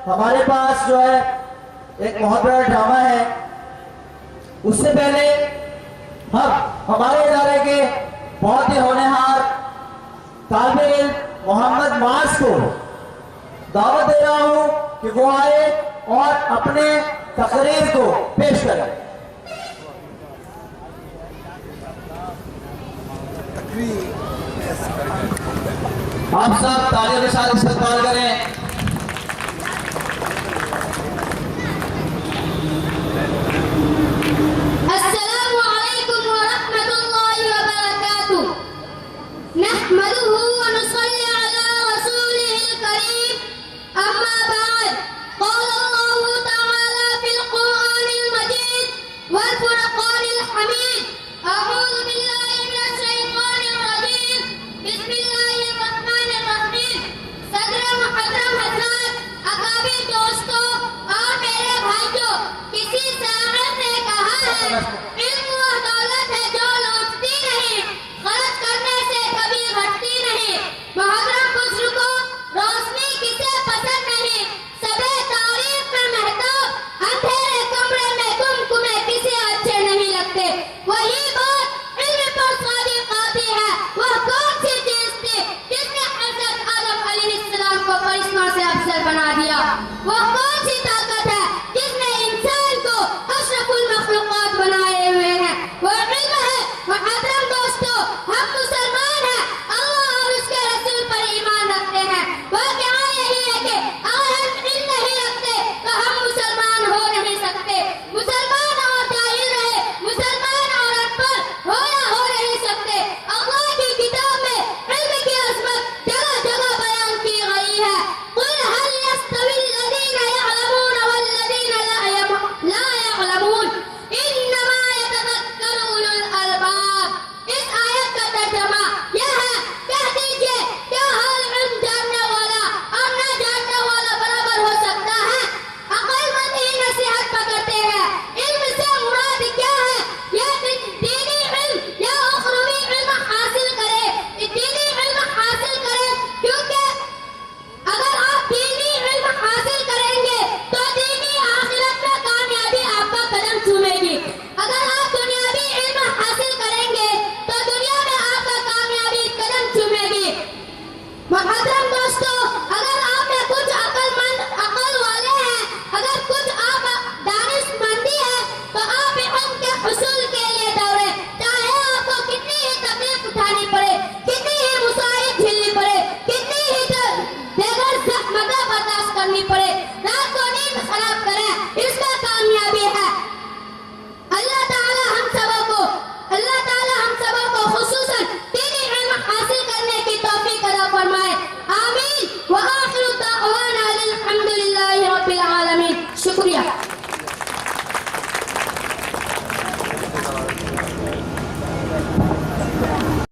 हमारे पास जो है एक बहुत बड़ा ड्रामा है। उससे पहले हम हमारे इदारे के बहुत ही होनहार तालिबे इल्म मोहम्मद माज को दावत दे रहा हूं कि वो आए और अपने तकरीर को पेश करें। आप सब तालियों के साथ इस्तकबाल करें। अस्सलामु अलैकुम व रहमतुल्लाहि व बरकातुहू। नहमदुहु व नुसल्ली अला रसूलिहिल करीम। अम्मा बाद, क़ाल अल्लाहु तआला फिल क़ुरआनिल मजीद वल फ़ुरक़ानिल हमीद। अऊज़ु बिल्लाहि मिनश शैतानिर रजीम। बिस्मिल्लाहिर रहमानिर रहीम। सदर मुहतरम हज़रात, अकाबिर दोस्तों और मेरे भाइयों, किसी शायर ने कहा है, इल्म वह दौलत है जो लौटती नहीं, खर्च करने से कभी घटती नहीं। मुहर्रम खुसरो को रोशनी किसे पसंद नहीं, सबे तारीफ में महताब, अंधेरे कमरे में गुमगुमे किसे अच्छे नहीं लगते। वही बात इल्म पर सादिक आती है। वह कौन सी चीज थी जिसने हज़रत आदम अलैहिस्सलाम को करिश्मा से अफजल बना दिया? वह कौन सी ताकत है जिसने इंसान को अशरफुल मखलूकात बनाए हुए हैं? वह इल्म है। मुहतरम दोस्तों, हम मुसलमान हैं, अल्लाह और उसके रसूल पर ईमान रखते हैं। वह क्या यही है कि अगर हम इल्म नहीं रखते तो हम मुसलमान हो नहीं सकते। मुसलमान और जाहिल रहे, मुसलमान और अनपढ़ हो या हो नहीं सकते। अल्लाह की किताब में इल्म की अज़मत जगह जगह बयान की गई है। कुल हल यस्तवी लज़ीना यअलमून वल्लज़ीना ला यअलमून, इन्नमा यतज़क्करु उलुल अलबाब। इस आयत का तर्जुमा यह है, कह दीजिए क्या हर इल्म जानने वाला और न जानने वाला बराबर हो सकता है? अक्लमंद ही नसीहत पकड़ते हैं। इल्म से मुराद क्या है? यह दीनी इल्म या उखरवी इल्म हासिल करे। दीनी इल्म हासिल करें, क्योंकि अगर आप दीनी इल्म हासिल करेंगे तो दीनी आखिरत में कामयाबी आपका कदम चूमेगी। अगर आप दुनियावी इल्म हासिल करेंगे तो दुनिया में आपका कामयाबी कदम चूमेगी। मुहतरम दोस्तों, अगर आप में कुछ अकल वाले हैं, अगर कुछ आप दानिशमंदी है, तो आप इल्म के हुसूल के लिए दौड़े, चाहे आपको कितनी ही तकलीफ उठानी पड़े, कितनी ही मुसाइब झेलनी पड़े, कितनी ही देगर ज़हमतें बर्दाश्त करनी पड़े।